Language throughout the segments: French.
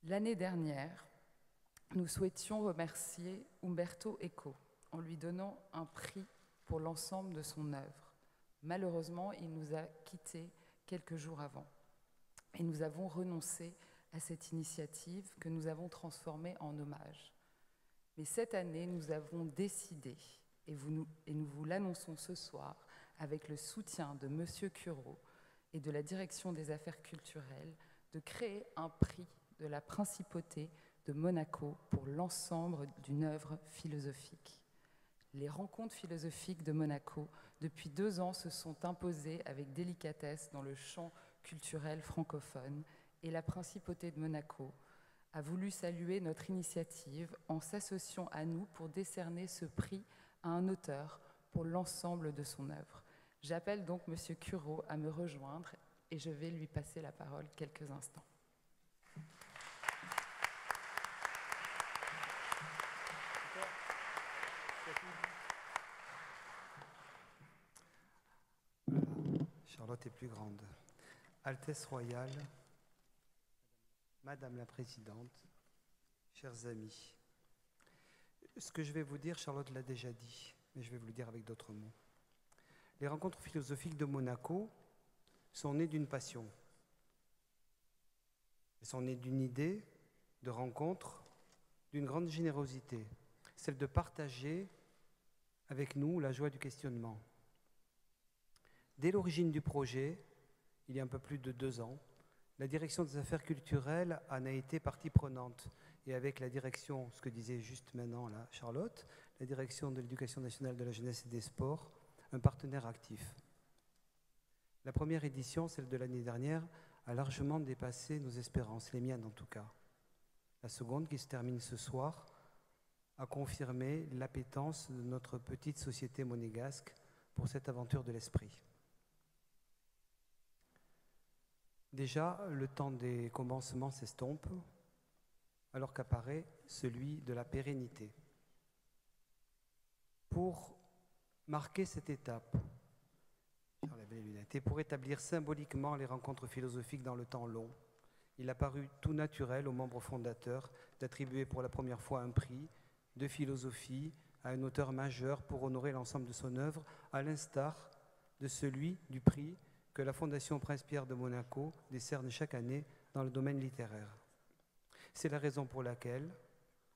L'année dernière, nous souhaitions remercier Umberto Eco en lui donnant un prix pour l'ensemble de son œuvre. Malheureusement, il nous a quittés quelques jours avant. Et nous avons renoncé à cette initiative que nous avons transformée en hommage. Mais cette année, nous avons décidé, et nous vous l'annonçons ce soir, avec le soutien de M. Cureau et de la Direction des Affaires culturelles, de créer un prix de la Principauté de Monaco pour l'ensemble d'une œuvre philosophique. Les rencontres philosophiques de Monaco, depuis 2 ans, se sont imposées avec délicatesse dans le champ culturel francophone, et la Principauté de Monaco a voulu saluer notre initiative en s'associant à nous pour décerner ce prix à un auteur pour l'ensemble de son œuvre. J'appelle donc M. Cureau à me rejoindre et je vais lui passer la parole quelques instants. Charlotte est plus grande. Altesse royale, Madame la Présidente, chers amis, ce que je vais vous dire, Charlotte l'a déjà dit, mais je vais vous le dire avec d'autres mots. Les rencontres philosophiques de Monaco sont nées d'une passion. Elles sont nées d'une idée de rencontre, d'une grande générosité, celle de partager avec nous la joie du questionnement. Dès l'origine du projet, il y a un peu plus de 2 ans, la direction des affaires culturelles en a été partie prenante. Et avec la direction, ce que disait juste maintenant là, Charlotte, la direction de l'Éducation nationale de la jeunesse et des sports, un partenaire actif. La première édition, celle de l'année dernière, a largement dépassé nos espérances, les miennes en tout cas. La seconde, qui se termine ce soir, a confirmé l'appétence de notre petite société monégasque pour cette aventure de l'esprit. Déjà, le temps des commencements s'estompe, alors qu'apparaît celui de la pérennité. Pour marquer cette étape, et pour établir symboliquement les rencontres philosophiques dans le temps long, il a paru tout naturel aux membres fondateurs d'attribuer pour la première fois un prix de philosophie à un auteur majeur pour honorer l'ensemble de son œuvre, à l'instar de celui du prix que la Fondation Prince-Pierre de Monaco décerne chaque année dans le domaine littéraire. C'est la raison pour laquelle,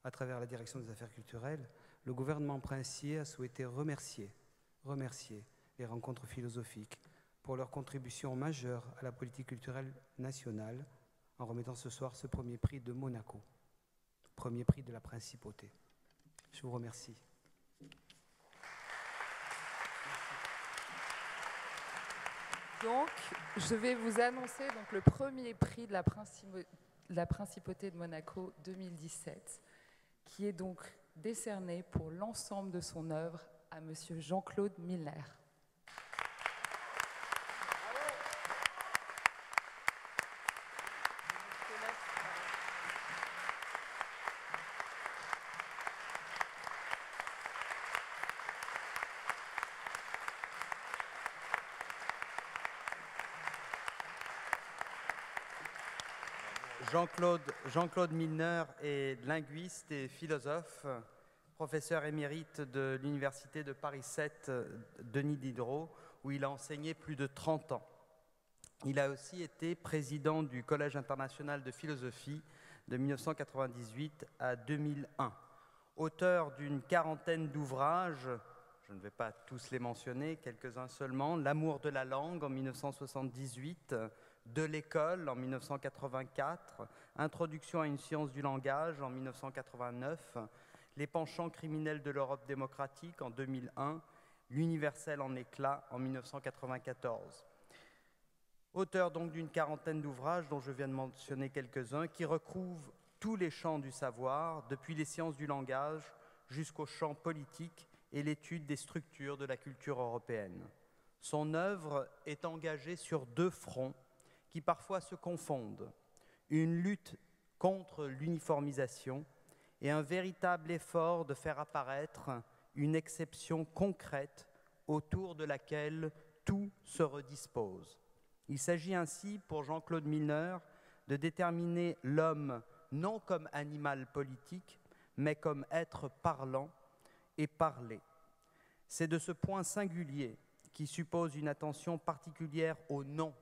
à travers la Direction des Affaires culturelles, le gouvernement princier a souhaité remercier les rencontres philosophiques pour leur contribution majeure à la politique culturelle nationale en remettant ce soir ce premier prix de Monaco, premier prix de la Principauté. Je vous remercie. Donc, je vais vous annoncer donc, le premier prix de la Principauté de Monaco 2017, qui est donc décerné pour l'ensemble de son œuvre à M. Jean-Claude Milner. Jean-Claude Milner est linguiste et philosophe, professeur émérite de l'Université de Paris 7 Denis Diderot, où il a enseigné plus de 30 ans. Il a aussi été président du Collège international de philosophie de 1998 à 2001. Auteur d'une quarantaine d'ouvrages, je ne vais pas tous les mentionner, quelques-uns seulement, L'amour de la langue en 1978, De l'école en 1984, Introduction à une science du langage en 1989, Les penchants criminels de l'Europe démocratique en 2001, L'universel en éclats en 1994. Auteur donc d'une quarantaine d'ouvrages dont je viens de mentionner quelques-uns, qui recouvrent tous les champs du savoir, depuis les sciences du langage jusqu'au champ politique et l'étude des structures de la culture européenne. Son œuvre est engagée sur 2 fronts qui parfois se confondent, une lutte contre l'uniformisation et un véritable effort de faire apparaître une exception concrète autour de laquelle tout se redispose. Il s'agit ainsi, pour Jean-Claude Milner, de déterminer l'homme non comme animal politique, mais comme être parlant et parlé. C'est de ce point singulier qui suppose une attention particulière au nom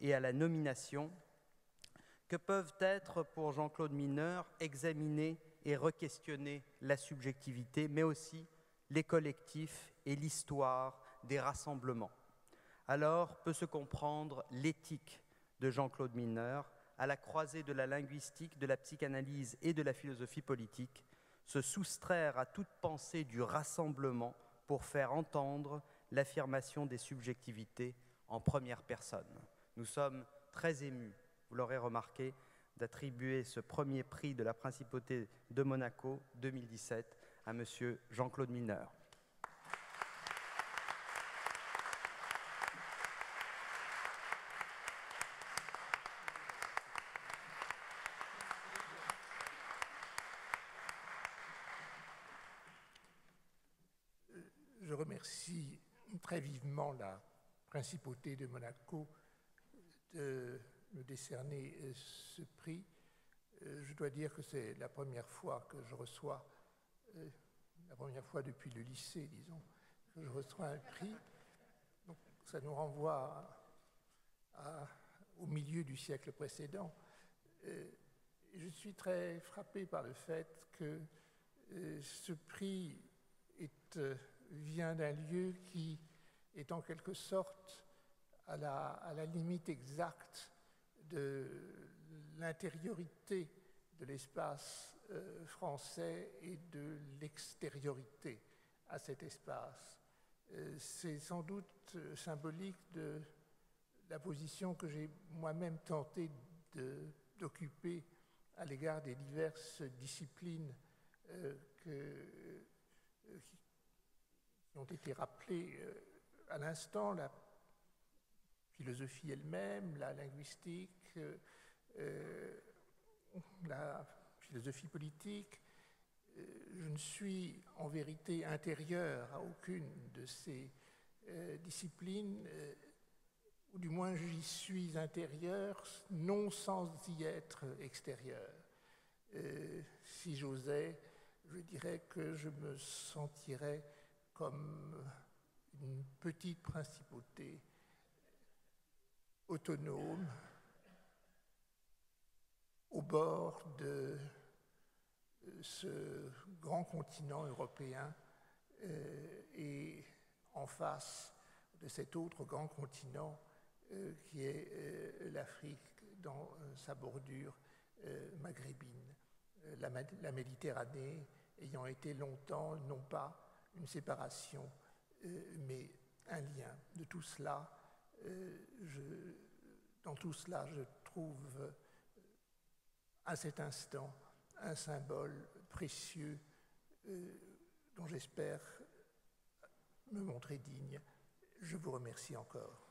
et à la nomination que peuvent être pour Jean-Claude Mineur examiner et re-questionner la subjectivité, mais aussi les collectifs et l'histoire des rassemblements. Alors peut se comprendre l'éthique de Jean-Claude Mineur à la croisée de la linguistique, de la psychanalyse et de la philosophie politique, se soustraire à toute pensée du rassemblement pour faire entendre l'affirmation des subjectivités en première personne. Nous sommes très émus, vous l'aurez remarqué, d'attribuer ce premier prix de la Principauté de Monaco 2017 à M. Jean-Claude Mineur. Je remercie très vivement la Principauté de Monaco de me décerner ce prix. Je dois dire que c'est la première fois que je reçois, la première fois depuis le lycée, disons, que je reçois un prix. Donc, ça nous renvoie au milieu du siècle précédent. Je suis très frappé par le fait que ce prix vient d'un lieu qui est en quelque sorte à la limite exacte de l'intériorité de l'espace français et de l'extériorité à cet espace. C'est sans doute symbolique de la position que j'ai moi-même tenté d'occuper à l'égard des diverses disciplines qui ont été rappelées à l'instant, la philosophie elle-même, la linguistique, la philosophie politique. Je ne suis en vérité intérieur à aucune de ces disciplines, ou du moins j'y suis intérieur, non sans y être extérieur. Si j'osais, je dirais que je me sentirais comme une petite principauté autonome au bord de ce grand continent européen et en face de cet autre grand continent qui est l'Afrique dans sa bordure maghrébine. La Méditerranée ayant été longtemps non pas une séparation mais un lien. De tout cela, dans tout cela, je trouve à cet instant un symbole précieux dont j'espère me montrer digne. Je vous remercie encore.